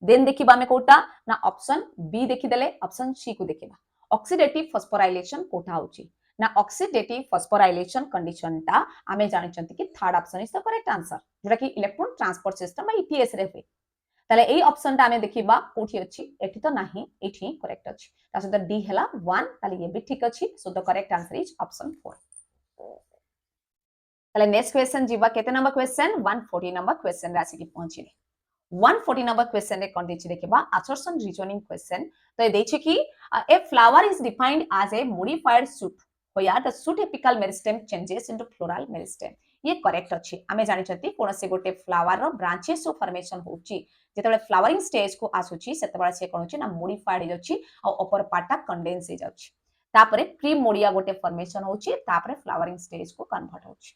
Speaker 1: देन देखिबा हमें कोटा ना ऑप्शन बी देखि देले ऑप्शन सी को देखिबा ऑक्सीडेटिव फॉस्फोराइलेशन कोटा होची ना ऑक्सीडेटिव फॉस्फोराइलेशन कंडीशन ता आमे जानि छथि कि third option is the correct answer जोटा कि इलेक्ट्रॉन ट्रांसपोर्ट सिस्टम बा ईटीएस रे हुए ताले एई ऑप्शन ता आमे देखिबा कोठी अछि एठी तो नाही एठी करेक्ट अछि ता सो द डी हला 1 ताले ये भी ठीक अछि सो the correct answer is option 4 ताले नेक्स्ट क्वेश्चन जीवा केते नंबर क्वेश्चन 140 नंबर क्वेश्चन राशि की पहुंचिले 140 नंबर क्वेश्चन रे कोन दिछि देखिबा assertion reasoning question तो ये दैछि कि a flower is defined as a modified shoot where the shoot apical meristem changes into floral meristem ये करेक्ट अछि हमें जानि छथि कोनसे गोटे फ्लावर रो ब्रांचेस ओ फॉर्मेशन होउची जेतबे फ्लावरिंग स्टेज को आसुची सेतबे से कोन होची ना मॉडिफाइड हो जाउची आ अपर पार्टा कंडेंस हो जाउची तापरे प्रीमोडिया गोटे फॉर्मेशन होउची तापरे फ्लावरिंग स्टेज को कन्वर्ट होउची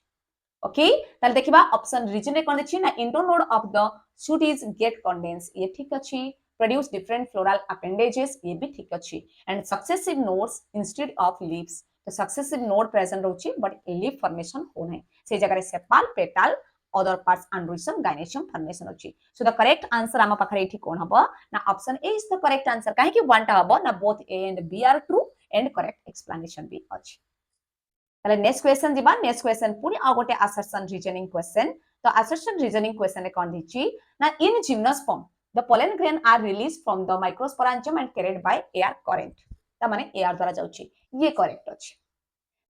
Speaker 1: ओके ताले देखिबा ऑप्शन रीजन रे कोन दिछि ना internode of the shoot is get condense ये ठीक अछि produce different floral appendages ये भी ठीक अछि and successive nodes instead of leaves तो successive node present होछि but leaf formation हो नै से जगह रे sepal petal other parts androecium gynoecium formation होछि so the correct answer आमा पाखरे एठी कोन हबो ना option A is the correct answer काहे कि वन टा हबो ना both A and B are true and correct explanation भी अछि ताले नेक्स्ट क्वेश्चन दिबा नेक्स्ट क्वेश्चन पूरी आ गोटे assertion reasoning question तो assertion reasoning question रे कोन दिछि ना in gymnast form the pollen grain are released from the microsporangium and carried by air current ता माने एयर द्वारा जाउछि ये करेक्ट अछि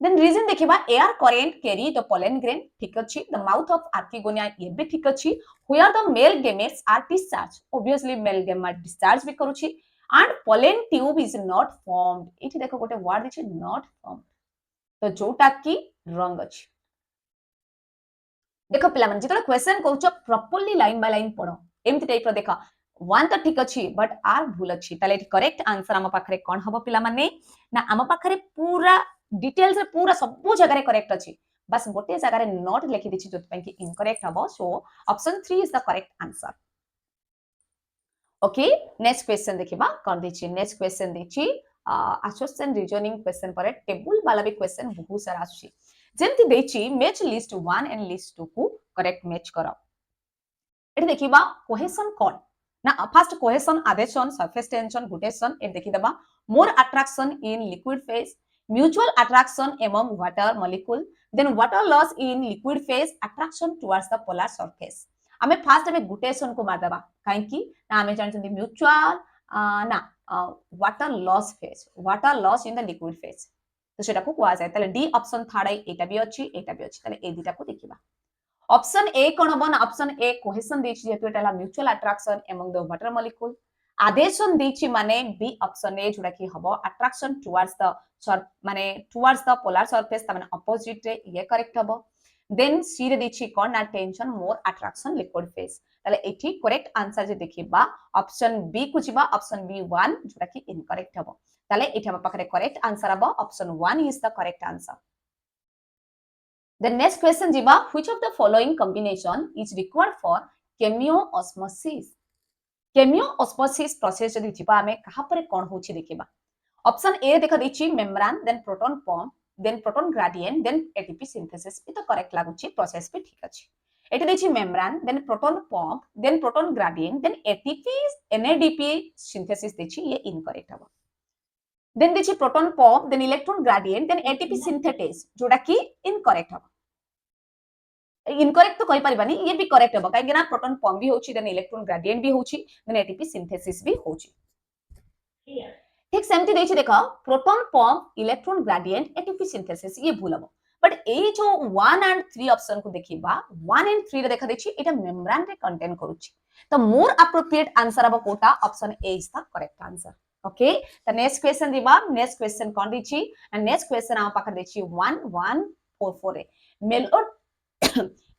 Speaker 1: देन रीजन देखिबा air current carry the pollen grain ठीक अछि the mouth of archegonia ये भी ठीक अछि where the male gametes are discharged obviously male gamete discharge भी करूछि and pollen tube is not formed एठी देखो गोटे वर्ड दिछि not formed तो जोटा की रंग अछि देखो पिला मन जितले क्वेश्चन कहउछ प्रॉपर्ली लाइन बाय लाइन पढो एमति टाइप रो देखा वन तो ठीक अछि बट आर भूल अछि ताले करेक्ट आंसर हम पाखरे कोन हबो पिला माने ना हम पाखरे पूरा डिटेल्स रे पूरा सब जगह रे करेक्ट अछि बस गोटे जगह रे नोट लिखि दिछि जोत पय कि इनकरेक्ट हबो so option 3 is the correct answer okay next question देखिबा कोन दिछि नेक्स्ट क्वेश्चन दिछि assertion reasoning क्वेश्चन पर टेबल वाला भी क्वेश्चन बहुत सारा आछि जेमति देछि मैच लिस्ट 1 एंड लिस्ट 2 को करेक्ट मैच करो एठी देखिबा कोहेशन कोन ना first cohesion adhesion surface tension rotation ए देखि दबा more attraction in liquid phase mutual attraction among water molecule then water loss in liquid phase attraction towards the polar surface हमें first में गुटेशन को मार दबा काहे कि ना हमें जानछन म्यूचुअल ना water loss phase water loss in the liquid phase तो सेटा को कुआ जाय तले डी ऑप्शन थर्ड आई एटा भी अछि तले ए दिटा को देखिबा ऑप्शन ए कोन हबो ना ऑप्शन ए कोहेशन देछि जेतु एटा mutual attraction among the water molecule adhesion देछि माने बी ऑप्शन ए जोडा कि हबो अट्रैक्शन टुवर्ड्स द माने टुवर्ड्स द पोलर सरफेस त माने अपोजिट रे ये करेक्ट हबो देन सी रे देछि कोन ना tension more attraction liquid phase तले एठी करेक्ट आंसर जे देखिबा ऑप्शन बी को जिबा ऑप्शन बी 1 जोडा कि इनकरेक्ट हबो तले एठी हम पाखरे करेक्ट आंसर हबो option 1 is the correct answer The next question jiba which of the following combination is required for chemiosmosis chemiosmosis process जदि जिबा हमें कहा पर कोन होछि देखिबा ऑप्शन ए देखा दिछि membrane then proton pump then proton gradient then ATP synthesis इ तो करेक्ट लागुछि प्रोसेस भी ठीक अछि एटी देछि membrane then proton pump then proton gradient then ATP NADP synthesis देछि ये इनकरेक्ट हबो देन देछि proton pump then electron gradient then ATP synthetase जोटा कि इनकरेक्ट हबो इनकरेक्ट तो कहि परिबानी ये भी करेक्ट हबो काहे कि ना प्रोटॉन पंप भी होछि देन इलेक्ट्रॉन ग्रेडिएंट भी होछि देन एटीपी सिंथेसिस भी होछि ठीक सेमती देछि देखो proton pump electron gradient ATP synthesis ये भूल हबो बट ए जो 1 एंड 3 ऑप्शन को देखिबा 1 एंड 3 रे देखा देछि एटा मेम्ब्रेन रे कंटेन करूछि तो मोर एप्रोप्रिएट आंसर हबो कोटा option A is the correct answer okay तो नेक्स्ट क्वेश्चन दिबा नेक्स्ट क्वेश्चन कोन दिछि एंड नेक्स्ट क्वेश्चन हम पाखर दिछि 1144 रे malo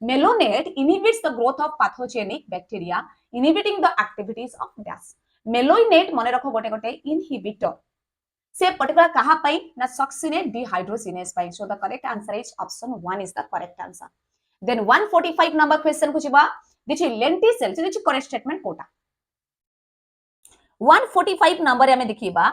Speaker 1: malonate inhibits the growth of pathogenic bacteria inhibiting the activities of gas malonate मने रखो गोटे गोटे इनहिबिटर से पर्टिकुलर कहा पई ना सक्सिनेट डिहाइड्रोजिनेज पई so the correct answer is option 1 is the correct answer then 145 number question को जिबा दिछि लेंटिसेल से दिछि करेक्ट स्टेटमेंट कोटा 145 नंबर हमें देखिबा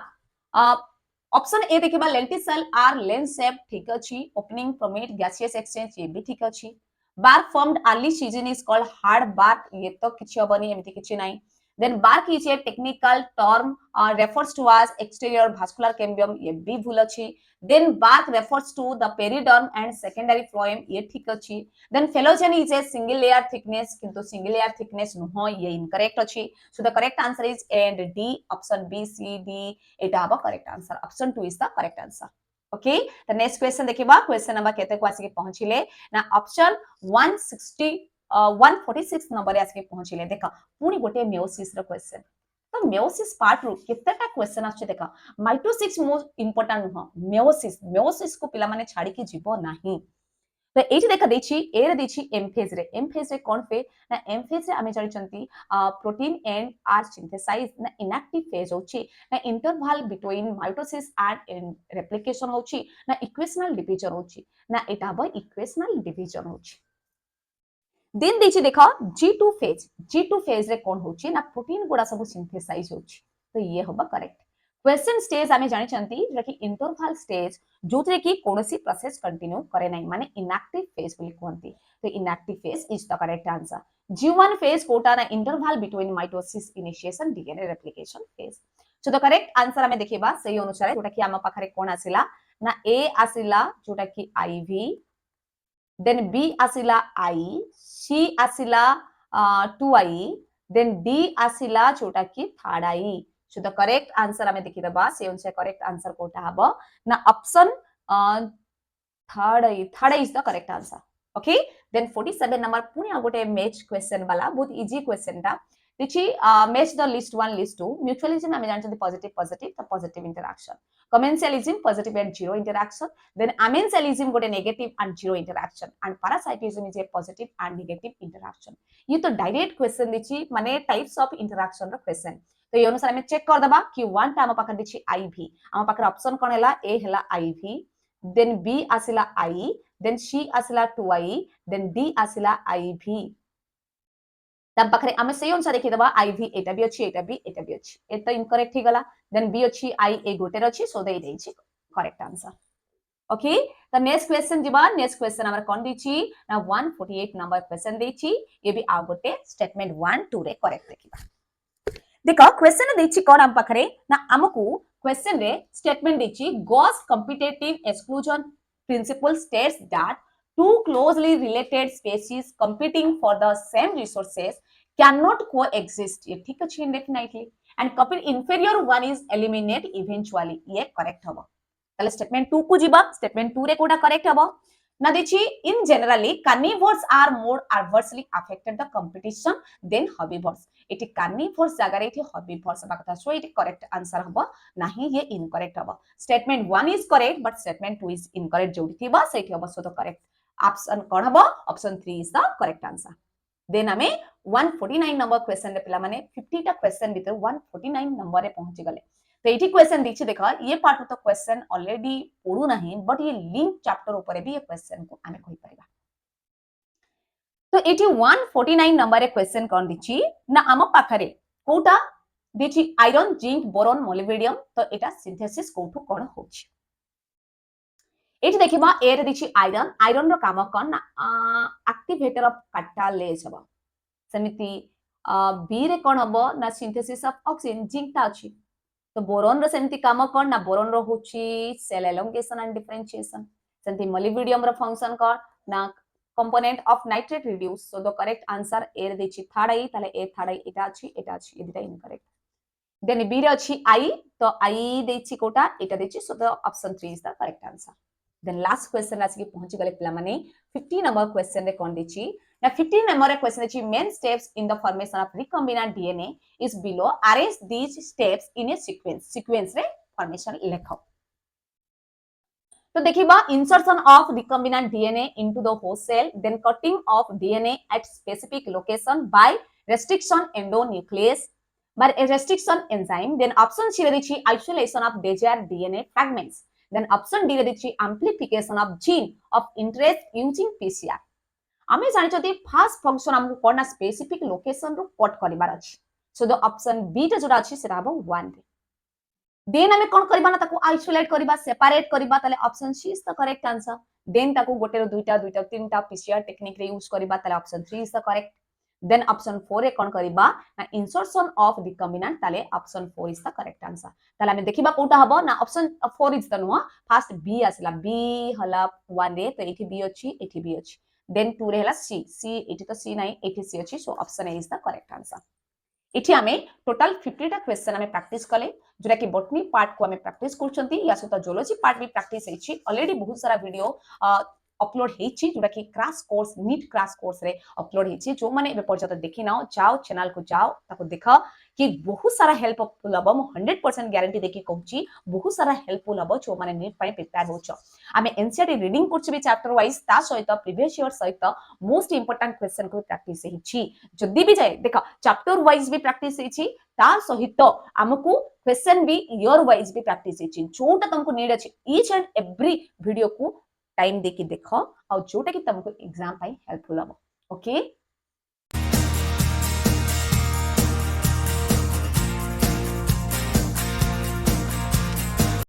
Speaker 1: ऑप्शन ए देखिबा लेंटिसेल आर लेन शेप ठीक अछि ओपनिंग परमिट गैसियस एक्सचेंज ये भी ठीक अछि bark formed early season is called hard bark ये तो किछि हबनी एमिति किछि नाही then bark is a technical term refers to as exterior vascular cambium ये भी भूल अछि then bark refers to the periderm and secondary phloem ये ठीक अछि then phloem is a single layer thickness किंतु single layer thickness नुह ये incorrect अछि so the correct answer is A and D option B C D एटा हबा correct answer option 2 is the correct answer okay तो next question देखिबा question number केते को आसी के पहुंचिले ना ऑप्शन 160 146 नंबर आसी के पहुंचिले देखा पुनी गोटे मेयोसिस रो क्वेश्चन तो मेयोसिस पार्ट रो केतेटा क्वेश्चन आछे देखा माइटोसिस मोस्ट इंपोर्टेंट हो मेयोसिस को पिला माने छाडी के जीवो नाही तो एठी देखा देछि ए रे देछि एम फेज रे कोन फे ना एम फेज रे आमे जानि चंती प्रोटीन एंड आर सिंथेसाइज ना इनएक्टिव फेज होछि ना interval between mitosis and replication होछि ना इक्वेशनल डिवीजन होछि ना एटा हबो इक्वेशनल डिवीजन होछि देन देछि देखा G2 फेज रे कोन होछि ना प्रोटीन गुडा सब सिंथेसाइज होछि तो ये होबा करेक्ट क्वेश्चन स्टेज आमे जानि चंती जे कि इंटरवल स्टेज जोतरे की कोनोसी प्रोसेस कंटिन्यू करे नाही माने इनएक्टिव फेज बोली कोनती तो inactive phase is the correct answer G1 phase कोटा ना interval between mitosis initiation DNA replication phase so the correct answer आमे देखिबा सही अनुसार जोटा कि आमा पाखरे कोन आसिला ना ए आसिला जोटा कि आईवी देन बी आसिला आई सी आसिला 2i देन डी आसिला जोटा कि third I so the correct answer हमें देखि दबा से उनसे करेक्ट आंसर कोटा हबो ना option third is the correct answer okay then 47 number पुनी आगोटे मैच क्वेश्चन वाला बहुत इजी क्वेश्चन ता दिछि match the list 1 list 2 mutualism हमें जानते positive the positive interaction commensalism positive and zero interaction then amensalism गोटे negative and zero interaction and parasitism is a positive and negative interaction ये तो direct question दिछि माने types of interaction रो question तो ये अनुसार हमें चेक कर दबा कि 1 टा हम पाखर दिछि आईवी हम पाखर ऑप्शन कोन हला ए हला आईवी देन बी आसिला आई देन सी आसिला 2i देन डी आसिला आईवी तब पाखरे हमें सही अनुसार देखि दबा आईवी एटा भी अछि एटा भी अछि ए तो इनकरेक्ट ही गला देन बी अछि आई ए गोटेर अछि सो दे देछि करेक्ट आंसर ओके तो नेक्स्ट क्वेश्चन जिबा नेक्स्ट क्वेश्चन हमर कोन दिछि ना 148 नंबर क्वेश्चन दिछि ये भी आ गोटे स्टेटमेंट 1 2 रे करेक्ट देखिबा देखो क्वेश्चन देछि कोन हम पाखरे ना हमकु क्वेश्चन रे स्टेटमेंट देछि Gause competitive exclusion principle states that two closely related species competing for the same resources cannot coexist ये ठीक अछि indefinitely and compete inferior one is eliminate eventually ये correct हबो तले स्टेटमेंट 2 को जिबा स्टेटमेंट 2 रे कोटा करेक्ट हबो ना देखि in generally carnivores are more adversely affected the competition than herbivores एटी carnivores जगारे एटी herbivores बाकथा सो एटी करेक्ट आंसर हबो नाही ये इनकरेक्ट हबो statement 1 is correct but statement 2 is incorrect जोडी थिबा सेठी हबो सो द करेक्ट ऑप्शन कोन हबो option 3 is the correct answer then हमें 149 नंबर क्वेश्चन रे पिला माने 50 टा क्वेश्चन भीतर 149 नंबर रे पहुंची गले तो एठी क्वेश्चन दिछि देखा ये पार्ट तो क्वेश्चन ऑलरेडी पढु नाही बट ये लिंक चैप्टर ऊपर भी ये क्वेश्चन को आमे कहि परिबा तो एठी 149 नंबर रे क्वेश्चन कोन दिछि ना हम पाखरे कोटा दिछि आयरन जिंक बोरॉन मोलिब्डेनम तो एटा सिंथेसिस कोठु कोन होछि एठी देखिबा ए रे दिछि आयरन आयरन रो काम कोन ना एक्टिवेटर ऑफ कैटालेज हबो सेमिति बी रे कोन हबो ना सिंथेसिस ऑफ ऑक्सीजन जिंक ता अछि तो बोरॉन रो सेमिति काम कोन ना बोरॉन रो होछि सेल एलोंगेशन एंड डिफरेंशिएशन सेमिति मोलिब्डेनम रो फंक्शन कोन ना component of nitrate reduce so the correct answer A रे दिछि थर्ड आई ताले ए थर्ड आई एटा अछि एदिटा इनकरेक्ट देन बी रे अछि आई तो आई देछि कोटा एटा देछि so the option 3 is the correct answer then last question आसी पहुंची गले पिला माने 50 नंबर क्वेश्चन रे कोन देछि ना 15 नंबर रे क्वेश्चन देछि main steps in the formation of recombinant DNA is below arrange these steps in a sequence रे फॉर्मेशन लेखो तो देखिबा insertion of recombinant DNA into the host cell then cutting of DNA at specific location by restriction endonuclease by a restriction enzyme then option C रे दिछि isolation of desired DNA fragments then option D रे दिछि amplification of gene of interest using PCR आमे जानि जदि fast function हमकु कोना specific location रो cut करिबार अछि सो the option B टे जोडा अछि सेटा हबो 1 देन आमे कोन करबा ना ताको आइसोलेट करबा सेपरेट करबा ताले option C is the correct answer then ताको गोटे रो दुईटा दुईटा तीनटा पीसीआर टेक्निक रे यूज करबा ताले option 3 is the correct then option 4 रे कोन करबा ना इंसर्शन ऑफ रिकॉम्बिनेंट ताले option 4 is the correct answer ताले आमे देखिबा कोटा हबो ना option 4 is the no first B आसला बी हला 1 रे तो एठी बी अछि देन 2 रे हला सी सी एठी तो सी नाही एठी सी अछि so option A is the correct answer इठी आमे टोटल 50 टा क्वेश्चन आमे प्रैक्टिस कले जोटा कि बॉटनी पार्ट को आमे प्रैक्टिस करछंती या सहित जियोलॉजी पार्ट भी प्रैक्टिस हेछि ऑलरेडी बहुत सारा वीडियो अपलोड हेछि जोटा कि crash course NEET crash course रे अपलोड हेछि जो माने एबे पर्यंत देखि नाओ जाओ चैनल को जाओ ताको देखा कि बहुत सारा हेल्पफुल हबो म 100% गारंटी देकी कहूची बहुत सारा हेल्पफुल हबो जो माने नीट पय प्रिपेयर होछो आमे एनसीईआरटी रीडिंग करछि चैप्टर वाइज ता सहित प्रीवियस ईयर सहित मोस्ट इंपोर्टेंट क्वेश्चन को प्रैक्टिस हेछि जदी भी जाय देखा चैप्टर वाइज भी प्रैक्टिस हेछि ता सहित हमकु क्वेश्चन भी ईयर वाइज भी प्रैक्टिस हेछि जोटा तुमको नीड अछि ईच एंड एवरी वीडियो को टाइम देकी देखो और जोटा कि तुमको एग्जाम पय हेल्पफुल हबो ओके